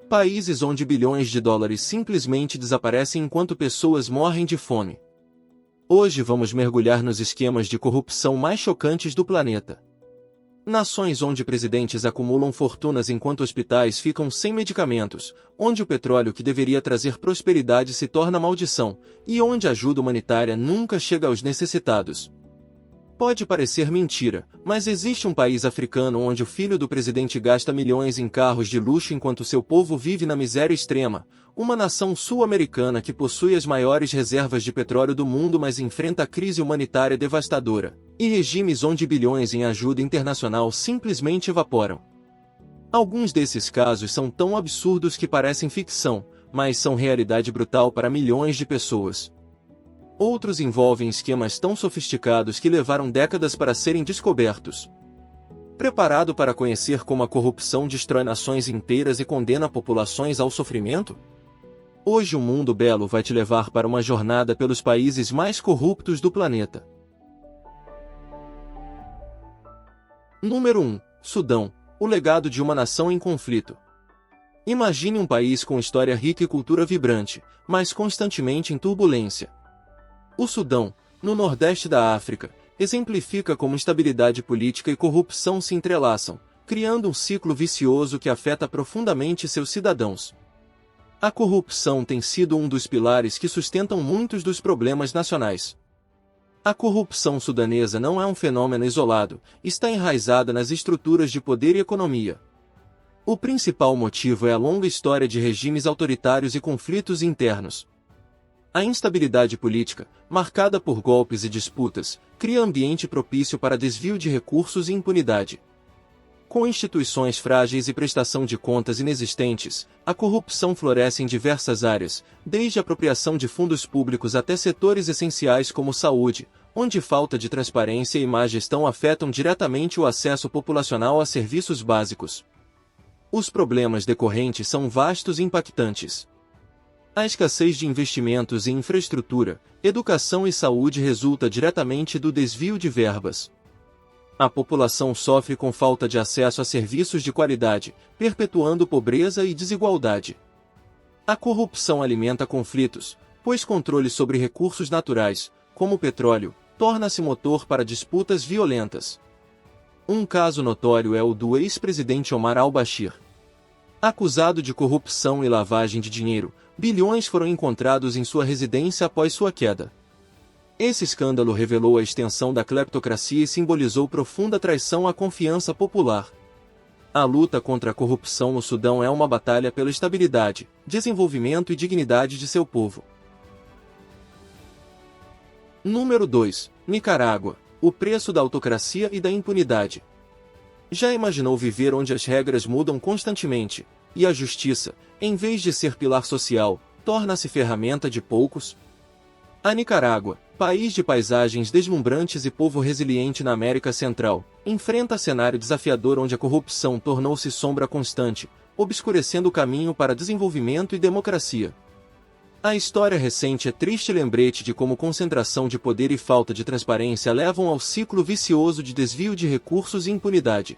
Países onde bilhões de dólares simplesmente desaparecem enquanto pessoas morrem de fome. Hoje vamos mergulhar nos esquemas de corrupção mais chocantes do planeta. Nações onde presidentes acumulam fortunas enquanto hospitais ficam sem medicamentos, onde o petróleo que deveria trazer prosperidade se torna maldição, e onde a ajuda humanitária nunca chega aos necessitados. Pode parecer mentira, mas existe um país africano onde o filho do presidente gasta milhões em carros de luxo enquanto seu povo vive na miséria extrema, uma nação sul-americana que possui as maiores reservas de petróleo do mundo mas enfrenta crise humanitária devastadora, e regimes onde bilhões em ajuda internacional simplesmente evaporam. Alguns desses casos são tão absurdos que parecem ficção, mas são realidade brutal para milhões de pessoas. Outros envolvem esquemas tão sofisticados que levaram décadas para serem descobertos. Preparado para conhecer como a corrupção destrói nações inteiras e condena populações ao sofrimento? Hoje o Mundo Belo vai te levar para uma jornada pelos países mais corruptos do planeta. Número 1. Sudão, o legado de uma nação em conflito. Imagine um país com história rica e cultura vibrante, mas constantemente em turbulência. O Sudão, no nordeste da África, exemplifica como instabilidade política e corrupção se entrelaçam, criando um ciclo vicioso que afeta profundamente seus cidadãos. A corrupção tem sido um dos pilares que sustentam muitos dos problemas nacionais. A corrupção sudanesa não é um fenômeno isolado, está enraizada nas estruturas de poder e economia. O principal motivo é a longa história de regimes autoritários e conflitos internos. A instabilidade política, marcada por golpes e disputas, cria ambiente propício para desvio de recursos e impunidade. Com instituições frágeis e prestação de contas inexistentes, a corrupção floresce em diversas áreas, desde a apropriação de fundos públicos até setores essenciais como saúde, onde falta de transparência e má gestão afetam diretamente o acesso populacional a serviços básicos. Os problemas decorrentes são vastos e impactantes. A escassez de investimentos em infraestrutura, educação e saúde resulta diretamente do desvio de verbas. A população sofre com falta de acesso a serviços de qualidade, perpetuando pobreza e desigualdade. A corrupção alimenta conflitos, pois controle sobre recursos naturais, como o petróleo, torna-se motor para disputas violentas. Um caso notório é o do ex-presidente Omar al-Bashir. Acusado de corrupção e lavagem de dinheiro, bilhões foram encontrados em sua residência após sua queda. Esse escândalo revelou a extensão da cleptocracia e simbolizou profunda traição à confiança popular. A luta contra a corrupção no Sudão é uma batalha pela estabilidade, desenvolvimento e dignidade de seu povo. Número 2. Nicarágua, o preço da autocracia e da impunidade. Já imaginou viver onde as regras mudam constantemente, e a justiça, em vez de ser pilar social, torna-se ferramenta de poucos? A Nicarágua, país de paisagens deslumbrantes e povo resiliente na América Central, enfrenta cenário desafiador onde a corrupção tornou-se sombra constante, obscurecendo o caminho para desenvolvimento e democracia. A história recente é triste lembrete de como concentração de poder e falta de transparência levam ao ciclo vicioso de desvio de recursos e impunidade.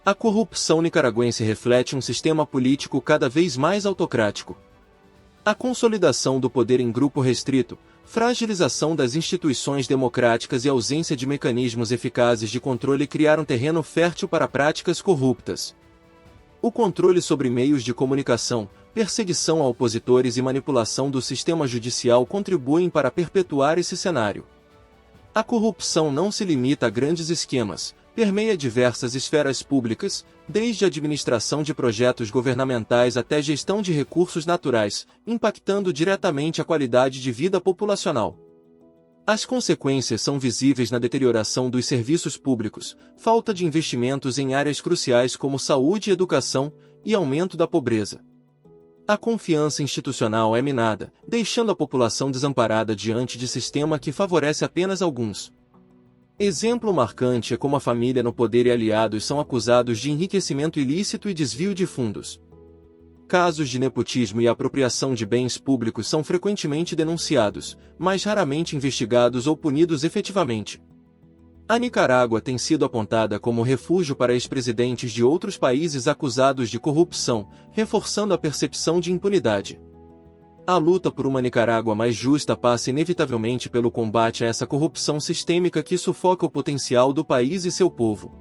A corrupção nicaragüense reflete um sistema político cada vez mais autocrático. A consolidação do poder em grupo restrito, fragilização das instituições democráticas e ausência de mecanismos eficazes de controle criaram terreno fértil para práticas corruptas. O controle sobre meios de comunicação, perseguição a opositores e manipulação do sistema judicial contribuem para perpetuar esse cenário. A corrupção não se limita a grandes esquemas, permeia diversas esferas públicas, desde a administração de projetos governamentais até gestão de recursos naturais, impactando diretamente a qualidade de vida populacional. As consequências são visíveis na deterioração dos serviços públicos, falta de investimentos em áreas cruciais como saúde e educação, e aumento da pobreza. A confiança institucional é minada, deixando a população desamparada diante de sistema que favorece apenas alguns. Exemplo marcante é como a família no poder e aliados são acusados de enriquecimento ilícito e desvio de fundos. Casos de nepotismo e apropriação de bens públicos são frequentemente denunciados, mas raramente investigados ou punidos efetivamente. A Nicarágua tem sido apontada como refúgio para ex-presidentes de outros países acusados de corrupção, reforçando a percepção de impunidade. A luta por uma Nicarágua mais justa passa inevitavelmente pelo combate a essa corrupção sistêmica que sufoca o potencial do país e seu povo.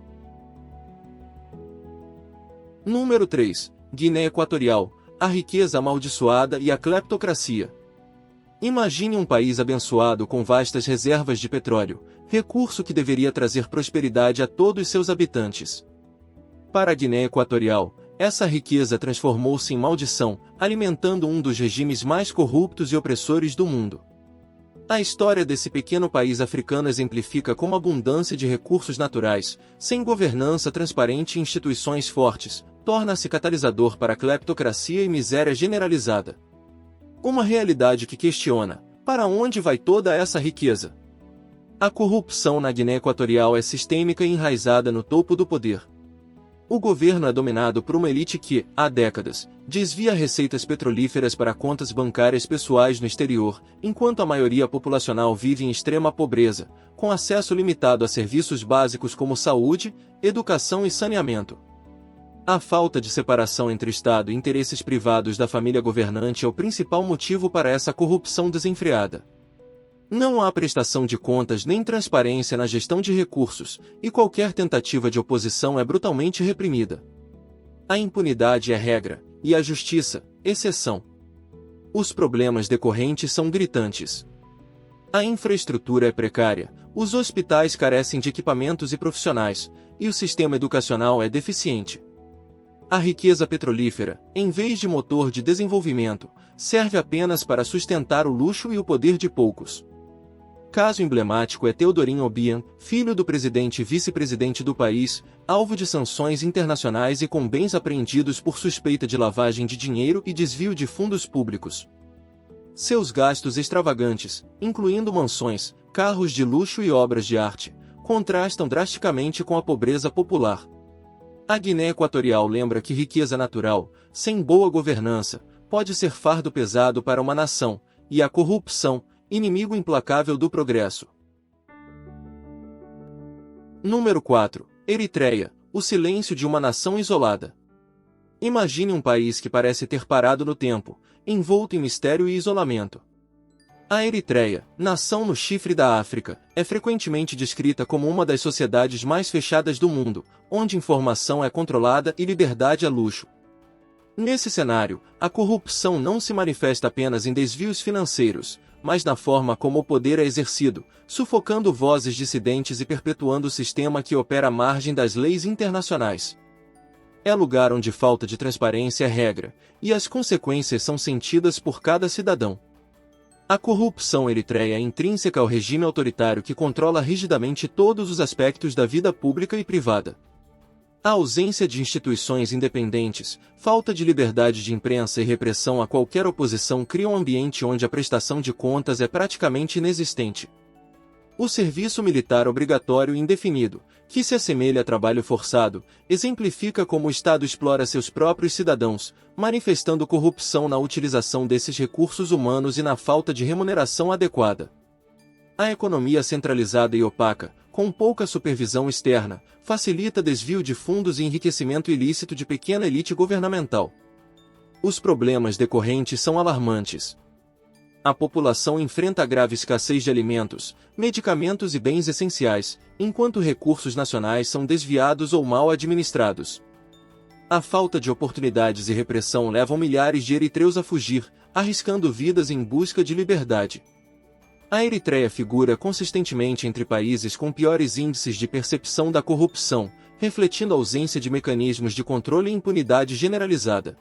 Número 3. Guiné Equatorial, a riqueza amaldiçoada e a cleptocracia. Imagine um país abençoado com vastas reservas de petróleo, recurso que deveria trazer prosperidade a todos seus habitantes. Para a Guiné Equatorial, essa riqueza transformou-se em maldição, alimentando um dos regimes mais corruptos e opressores do mundo. A história desse pequeno país africano exemplifica como a abundância de recursos naturais, sem governança transparente e instituições fortes, torna-se catalisador para a cleptocracia e miséria generalizada. Uma realidade que questiona: para onde vai toda essa riqueza? A corrupção na Guiné Equatorial é sistêmica e enraizada no topo do poder. O governo é dominado por uma elite que, há décadas, desvia receitas petrolíferas para contas bancárias pessoais no exterior, enquanto a maioria populacional vive em extrema pobreza, com acesso limitado a serviços básicos como saúde, educação e saneamento. A falta de separação entre Estado e interesses privados da família governante é o principal motivo para essa corrupção desenfreada. Não há prestação de contas nem transparência na gestão de recursos, e qualquer tentativa de oposição é brutalmente reprimida. A impunidade é regra, e a justiça, exceção. Os problemas decorrentes são gritantes. A infraestrutura é precária, os hospitais carecem de equipamentos e profissionais, e o sistema educacional é deficiente. A riqueza petrolífera, em vez de motor de desenvolvimento, serve apenas para sustentar o luxo e o poder de poucos. Caso emblemático é Teodorin Obiang, filho do presidente e vice-presidente do país, alvo de sanções internacionais e com bens apreendidos por suspeita de lavagem de dinheiro e desvio de fundos públicos. Seus gastos extravagantes, incluindo mansões, carros de luxo e obras de arte, contrastam drasticamente com a pobreza popular. A Guiné Equatorial lembra que riqueza natural, sem boa governança, pode ser fardo pesado para uma nação, e a corrupção, inimigo implacável do progresso. Número 4. Eritreia, o silêncio de uma nação isolada. Imagine um país que parece ter parado no tempo, envolto em mistério e isolamento. A Eritreia, nação no chifre da África, é frequentemente descrita como uma das sociedades mais fechadas do mundo, onde informação é controlada e liberdade é luxo. Nesse cenário, a corrupção não se manifesta apenas em desvios financeiros, mas na forma como o poder é exercido, sufocando vozes dissidentes e perpetuando o sistema que opera à margem das leis internacionais. É lugar onde falta de transparência é regra, e as consequências são sentidas por cada cidadão. A corrupção eritreia é intrínseca ao regime autoritário que controla rigidamente todos os aspectos da vida pública e privada. A ausência de instituições independentes, falta de liberdade de imprensa e repressão a qualquer oposição criam um ambiente onde a prestação de contas é praticamente inexistente. O serviço militar obrigatório e indefinido, que se assemelha a trabalho forçado, exemplifica como o Estado explora seus próprios cidadãos, manifestando corrupção na utilização desses recursos humanos e na falta de remuneração adequada. A economia centralizada e opaca, com pouca supervisão externa, facilita desvio de fundos e enriquecimento ilícito de pequena elite governamental. Os problemas decorrentes são alarmantes. A população enfrenta grave escassez de alimentos, medicamentos e bens essenciais, enquanto recursos nacionais são desviados ou mal administrados. A falta de oportunidades e repressão levam milhares de eritreus a fugir, arriscando vidas em busca de liberdade. A Eritreia figura consistentemente entre países com piores índices de percepção da corrupção, refletindo a ausência de mecanismos de controle e impunidade generalizada.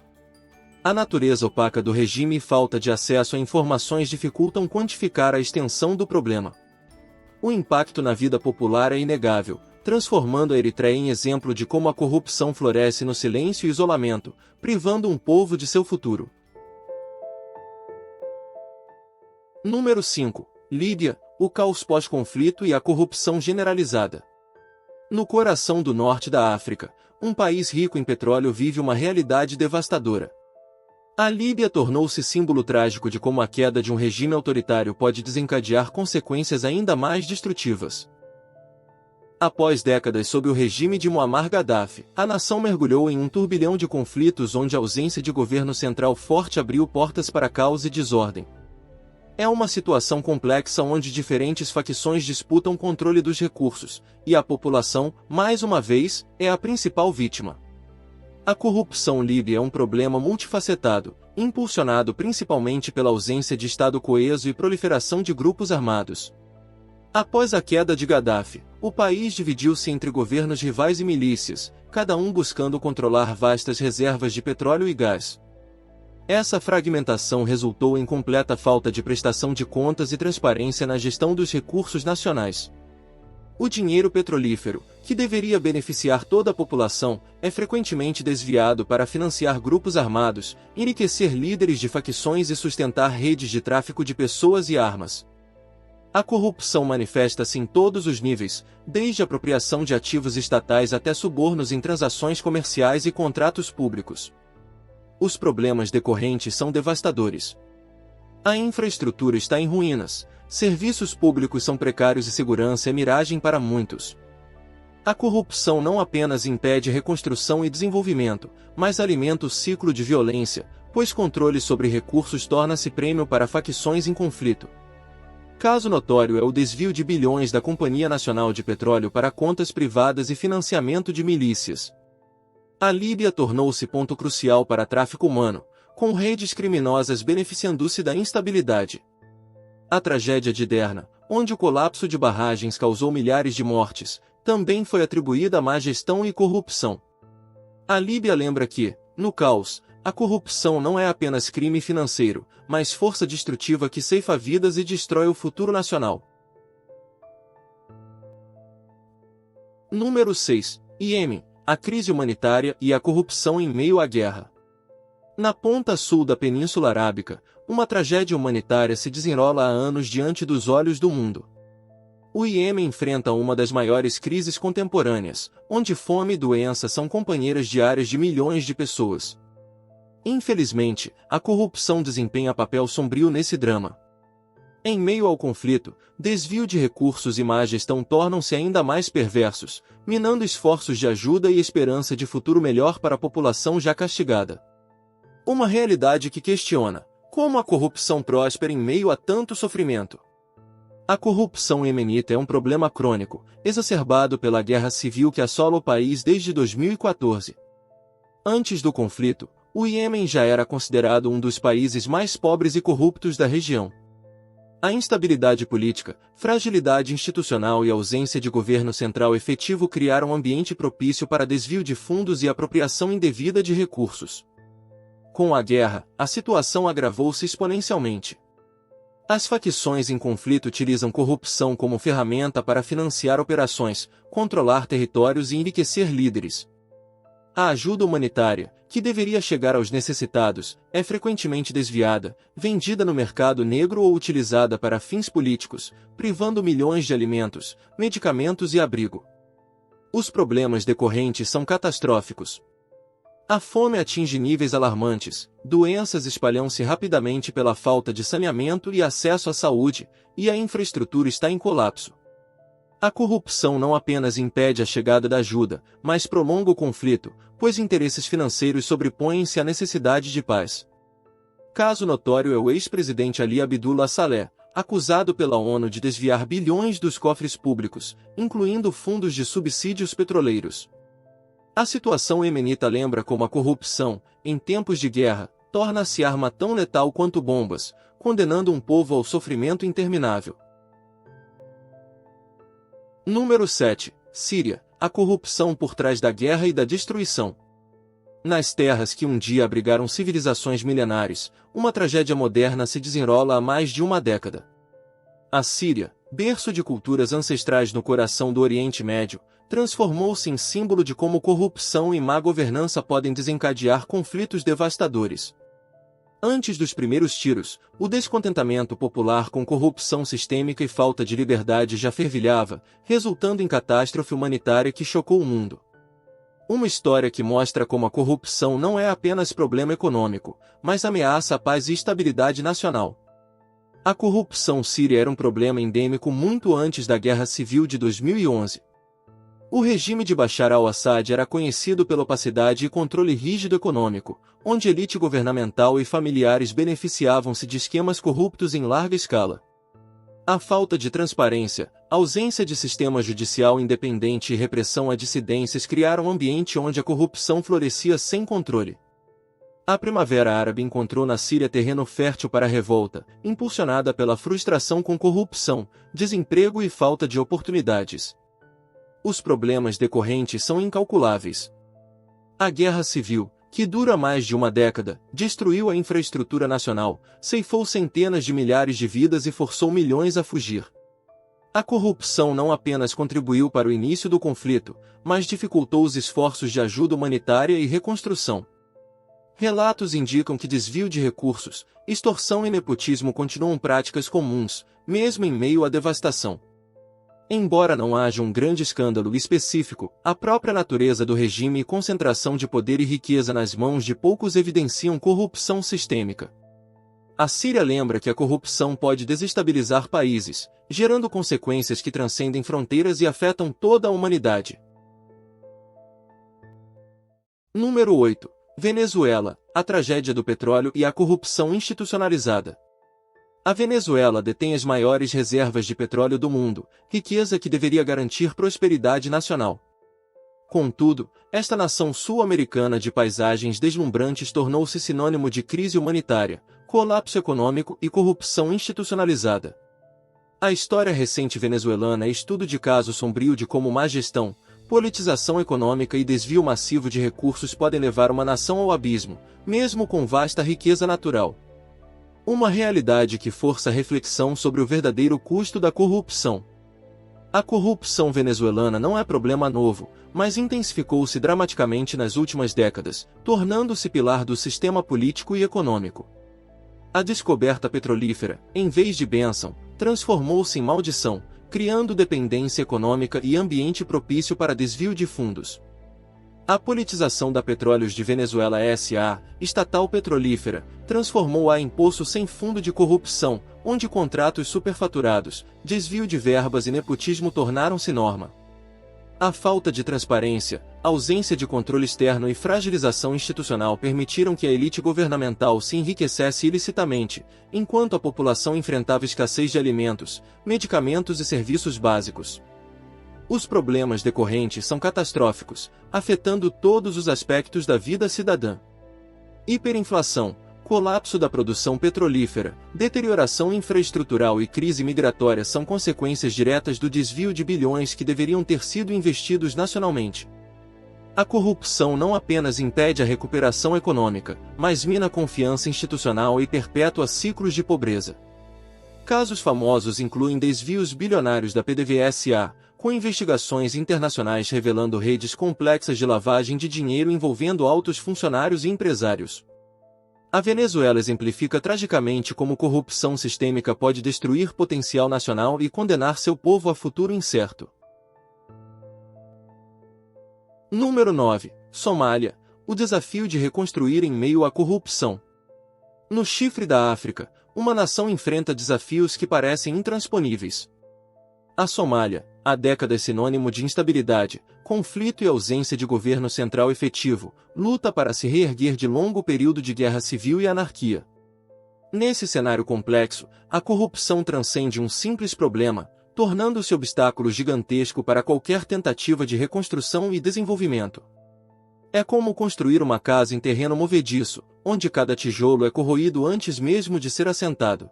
A natureza opaca do regime e falta de acesso a informações dificultam quantificar a extensão do problema. O impacto na vida popular é inegável, transformando a Eritreia em exemplo de como a corrupção floresce no silêncio e isolamento, privando um povo de seu futuro. Número 5. Líbia, o caos pós-conflito e a corrupção generalizada. No coração do norte da África, um país rico em petróleo vive uma realidade devastadora. A Líbia tornou-se símbolo trágico de como a queda de um regime autoritário pode desencadear consequências ainda mais destrutivas. Após décadas sob o regime de Muammar Gaddafi, a nação mergulhou em um turbilhão de conflitos onde a ausência de governo central forte abriu portas para caos e desordem. É uma situação complexa onde diferentes facções disputam controle dos recursos, e a população, mais uma vez, é a principal vítima. A corrupção líbia é um problema multifacetado, impulsionado principalmente pela ausência de Estado coeso e proliferação de grupos armados. Após a queda de Gaddafi, o país dividiu-se entre governos rivais e milícias, cada um buscando controlar vastas reservas de petróleo e gás. Essa fragmentação resultou em completa falta de prestação de contas e transparência na gestão dos recursos nacionais. O dinheiro petrolífero, que deveria beneficiar toda a população, é frequentemente desviado para financiar grupos armados, enriquecer líderes de facções e sustentar redes de tráfico de pessoas e armas. A corrupção manifesta-se em todos os níveis, desde a apropriação de ativos estatais até subornos em transações comerciais e contratos públicos. Os problemas decorrentes são devastadores. A infraestrutura está em ruínas, serviços públicos são precários e segurança é miragem para muitos. A corrupção não apenas impede reconstrução e desenvolvimento, mas alimenta o ciclo de violência, pois controle sobre recursos torna-se prêmio para facções em conflito. Caso notório é o desvio de bilhões da Companhia Nacional de Petróleo para contas privadas e financiamento de milícias. A Líbia tornou-se ponto crucial para tráfico humano, com redes criminosas beneficiando-se da instabilidade. A tragédia de Derna, onde o colapso de barragens causou milhares de mortes, também foi atribuída à má gestão e corrupção. A Líbia lembra que, no caos, a corrupção não é apenas crime financeiro, mas força destrutiva que ceifa vidas e destrói o futuro nacional. Número 6. Iêmen, a crise humanitária e a corrupção em meio à guerra. Na ponta sul da Península Arábica, uma tragédia humanitária se desenrola há anos diante dos olhos do mundo. O Iêmen enfrenta uma das maiores crises contemporâneas, onde fome e doença são companheiras diárias de milhões de pessoas. Infelizmente, a corrupção desempenha papel sombrio nesse drama. Em meio ao conflito, desvio de recursos e má gestão tornam-se ainda mais perversos, minando esforços de ajuda e esperança de futuro melhor para a população já castigada. Uma realidade que questiona: como a corrupção próspera em meio a tanto sofrimento? A corrupção iemenita é um problema crônico, exacerbado pela guerra civil que assola o país desde 2014. Antes do conflito, o Iêmen já era considerado um dos países mais pobres e corruptos da região. A instabilidade política, fragilidade institucional e ausência de governo central efetivo criaram um ambiente propício para desvio de fundos e apropriação indevida de recursos. Com a guerra, a situação agravou-se exponencialmente. As facções em conflito utilizam corrupção como ferramenta para financiar operações, controlar territórios e enriquecer líderes. A ajuda humanitária, que deveria chegar aos necessitados, é frequentemente desviada, vendida no mercado negro ou utilizada para fins políticos, privando milhões de alimentos, medicamentos e abrigo. Os problemas decorrentes são catastróficos. A fome atinge níveis alarmantes, doenças espalham-se rapidamente pela falta de saneamento e acesso à saúde, e a infraestrutura está em colapso. A corrupção não apenas impede a chegada da ajuda, mas prolonga o conflito, pois interesses financeiros sobrepõem-se à necessidade de paz. Caso notório é o ex-presidente Ali Abdullah Saleh, acusado pela ONU de desviar bilhões dos cofres públicos, incluindo fundos de subsídios petroleiros. A situação iemenita lembra como a corrupção, em tempos de guerra, torna-se arma tão letal quanto bombas, condenando um povo ao sofrimento interminável. Número 7. Síria, a corrupção por trás da guerra e da destruição. Nas terras que um dia abrigaram civilizações milenares, uma tragédia moderna se desenrola há mais de uma década. A Síria, berço de culturas ancestrais no coração do Oriente Médio, transformou-se em símbolo de como corrupção e má governança podem desencadear conflitos devastadores. Antes dos primeiros tiros, o descontentamento popular com corrupção sistêmica e falta de liberdade já fervilhava, resultando em catástrofe humanitária que chocou o mundo. Uma história que mostra como a corrupção não é apenas problema econômico, mas ameaça a paz e estabilidade nacional. A corrupção síria era um problema endêmico muito antes da Guerra Civil de 2011. O regime de Bashar al-Assad era conhecido pela opacidade e controle rígido econômico, onde elite governamental e familiares beneficiavam-se de esquemas corruptos em larga escala. A falta de transparência, ausência de sistema judicial independente e repressão a dissidências criaram um ambiente onde a corrupção florescia sem controle. A Primavera Árabe encontrou na Síria terreno fértil para a revolta, impulsionada pela frustração com corrupção, desemprego e falta de oportunidades. Os problemas decorrentes são incalculáveis. A guerra civil, que dura mais de uma década, destruiu a infraestrutura nacional, ceifou centenas de milhares de vidas e forçou milhões a fugir. A corrupção não apenas contribuiu para o início do conflito, mas dificultou os esforços de ajuda humanitária e reconstrução. Relatos indicam que desvio de recursos, extorsão e nepotismo continuam práticas comuns, mesmo em meio à devastação. Embora não haja um grande escândalo específico, a própria natureza do regime e concentração de poder e riqueza nas mãos de poucos evidenciam corrupção sistêmica. A Síria lembra que a corrupção pode desestabilizar países, gerando consequências que transcendem fronteiras e afetam toda a humanidade. Número 8. Venezuela, a tragédia do petróleo e a corrupção institucionalizada. A Venezuela detém as maiores reservas de petróleo do mundo, riqueza que deveria garantir prosperidade nacional. Contudo, esta nação sul-americana de paisagens deslumbrantes tornou-se sinônimo de crise humanitária, colapso econômico e corrupção institucionalizada. A história recente venezuelana é estudo de caso sombrio de como má gestão, politização econômica e desvio massivo de recursos podem levar uma nação ao abismo, mesmo com vasta riqueza natural. Uma realidade que força a reflexão sobre o verdadeiro custo da corrupção. A corrupção venezuelana não é problema novo, mas intensificou-se dramaticamente nas últimas décadas, tornando-se pilar do sistema político e econômico. A descoberta petrolífera, em vez de bênção, transformou-se em maldição, criando dependência econômica e ambiente propício para desvio de fundos. A politização da Petróleos de Venezuela S.A., estatal petrolífera, transformou-a em poço sem fundo de corrupção, onde contratos superfaturados, desvio de verbas e nepotismo tornaram-se norma. A falta de transparência, ausência de controle externo e fragilização institucional permitiram que a elite governamental se enriquecesse ilicitamente, enquanto a população enfrentava escassez de alimentos, medicamentos e serviços básicos. Os problemas decorrentes são catastróficos, afetando todos os aspectos da vida cidadã. Hiperinflação, colapso da produção petrolífera, deterioração infraestrutural e crise migratória são consequências diretas do desvio de bilhões que deveriam ter sido investidos nacionalmente. A corrupção não apenas impede a recuperação econômica, mas mina a confiança institucional e perpetua ciclos de pobreza. Casos famosos incluem desvios bilionários da PDVSA, com investigações internacionais revelando redes complexas de lavagem de dinheiro envolvendo altos funcionários e empresários. A Venezuela exemplifica tragicamente como corrupção sistêmica pode destruir potencial nacional e condenar seu povo a futuro incerto. Número 9. Somália, o desafio de reconstruir em meio à corrupção. No chifre da África, uma nação enfrenta desafios que parecem intransponíveis. A Somália, há décadas sinônimo de instabilidade, conflito e ausência de governo central efetivo, luta para se reerguer de longo período de guerra civil e anarquia. Nesse cenário complexo, a corrupção transcende um simples problema, tornando-se obstáculo gigantesco para qualquer tentativa de reconstrução e desenvolvimento. É como construir uma casa em terreno movediço, onde cada tijolo é corroído antes mesmo de ser assentado.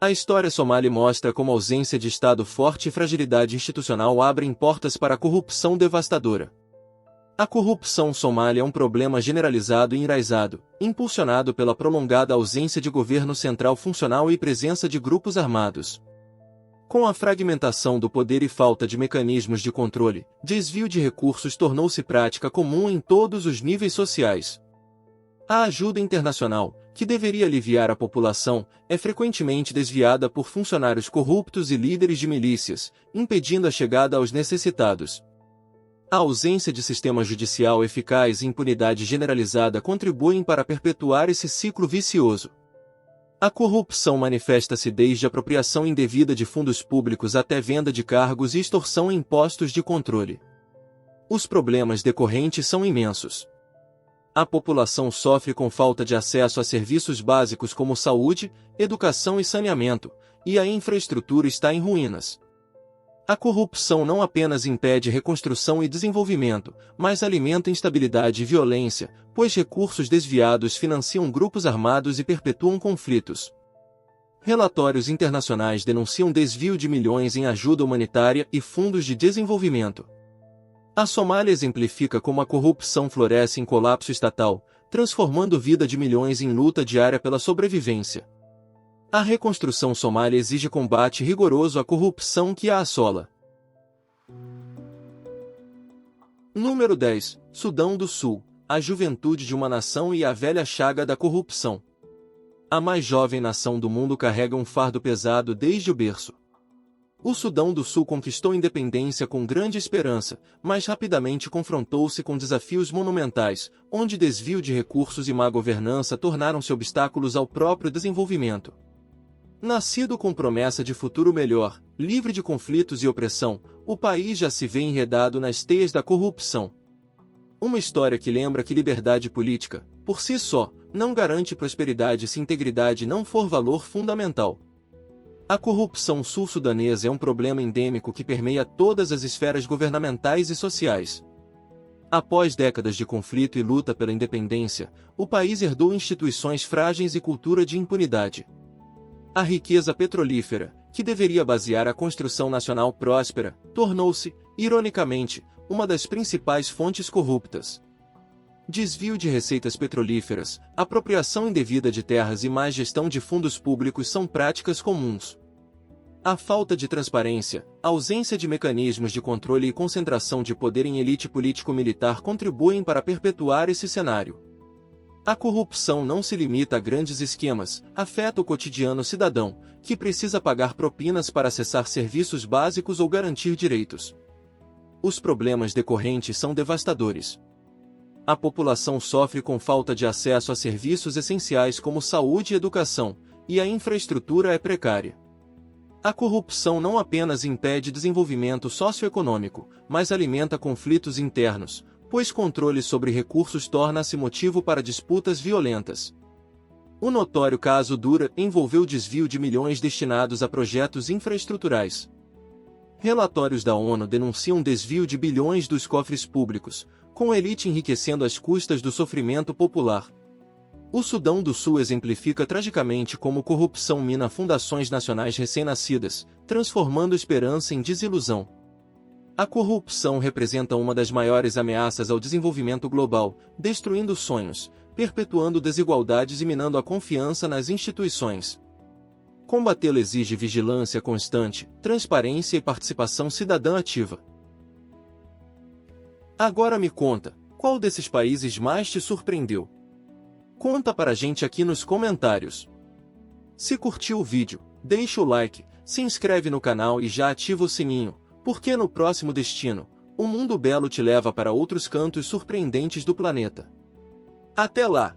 A história somali mostra como a ausência de Estado forte e fragilidade institucional abrem portas para a corrupção devastadora. A corrupção somália é um problema generalizado e enraizado, impulsionado pela prolongada ausência de governo central funcional e presença de grupos armados. Com a fragmentação do poder e falta de mecanismos de controle, desvio de recursos tornou-se prática comum em todos os níveis sociais. A ajuda internacional, que deveria aliviar a população, é frequentemente desviada por funcionários corruptos e líderes de milícias, impedindo a chegada aos necessitados. A ausência de sistema judicial eficaz e impunidade generalizada contribuem para perpetuar esse ciclo vicioso. A corrupção manifesta-se desde a apropriação indevida de fundos públicos até venda de cargos e extorsão em postos de controle. Os problemas decorrentes são imensos. A população sofre com falta de acesso a serviços básicos como saúde, educação e saneamento, e a infraestrutura está em ruínas. A corrupção não apenas impede reconstrução e desenvolvimento, mas alimenta instabilidade e violência, pois recursos desviados financiam grupos armados e perpetuam conflitos. Relatórios internacionais denunciam desvio de milhões em ajuda humanitária e fundos de desenvolvimento. A Somália exemplifica como a corrupção floresce em colapso estatal, transformando vida de milhões em luta diária pela sobrevivência. A reconstrução somália exige combate rigoroso à corrupção que a assola. Número 10. Sudão do Sul. A juventude de uma nação e a velha chaga da corrupção. A mais jovem nação do mundo carrega um fardo pesado desde o berço. O Sudão do Sul conquistou independência com grande esperança, mas rapidamente confrontou-se com desafios monumentais, onde desvio de recursos e má governança tornaram-se obstáculos ao próprio desenvolvimento. Nascido com promessa de futuro melhor, livre de conflitos e opressão, o país já se vê enredado nas teias da corrupção. Uma história que lembra que liberdade política, por si só, não garante prosperidade se integridade não for valor fundamental. A corrupção sul-sudanesa é um problema endêmico que permeia todas as esferas governamentais e sociais. Após décadas de conflito e luta pela independência, o país herdou instituições frágeis e cultura de impunidade. A riqueza petrolífera, que deveria basear a construção nacional próspera, tornou-se, ironicamente, uma das principais fontes corruptas. Desvio de receitas petrolíferas, apropriação indevida de terras e má gestão de fundos públicos são práticas comuns. A falta de transparência, a ausência de mecanismos de controle e concentração de poder em elite político-militar contribuem para perpetuar esse cenário. A corrupção não se limita a grandes esquemas, afeta o cotidiano cidadão, que precisa pagar propinas para acessar serviços básicos ou garantir direitos. Os problemas decorrentes são devastadores. A população sofre com falta de acesso a serviços essenciais como saúde e educação, e a infraestrutura é precária. A corrupção não apenas impede desenvolvimento socioeconômico, mas alimenta conflitos internos, pois controle sobre recursos torna-se motivo para disputas violentas. O notório caso Dura envolveu desvio de milhões destinados a projetos infraestruturais. Relatórios da ONU denunciam desvio de bilhões dos cofres públicos, com a elite enriquecendo às custas do sofrimento popular. O Sudão do Sul exemplifica tragicamente como corrupção mina fundações nacionais recém-nascidas, transformando esperança em desilusão. A corrupção representa uma das maiores ameaças ao desenvolvimento global, destruindo sonhos, perpetuando desigualdades e minando a confiança nas instituições. Combatê-la exige vigilância constante, transparência e participação cidadã ativa. Agora me conta, qual desses países mais te surpreendeu? Conta pra gente aqui nos comentários. Se curtiu o vídeo, deixa o like, se inscreve no canal e já ativa o sininho, porque no próximo destino, o mundo belo te leva para outros cantos surpreendentes do planeta. Até lá!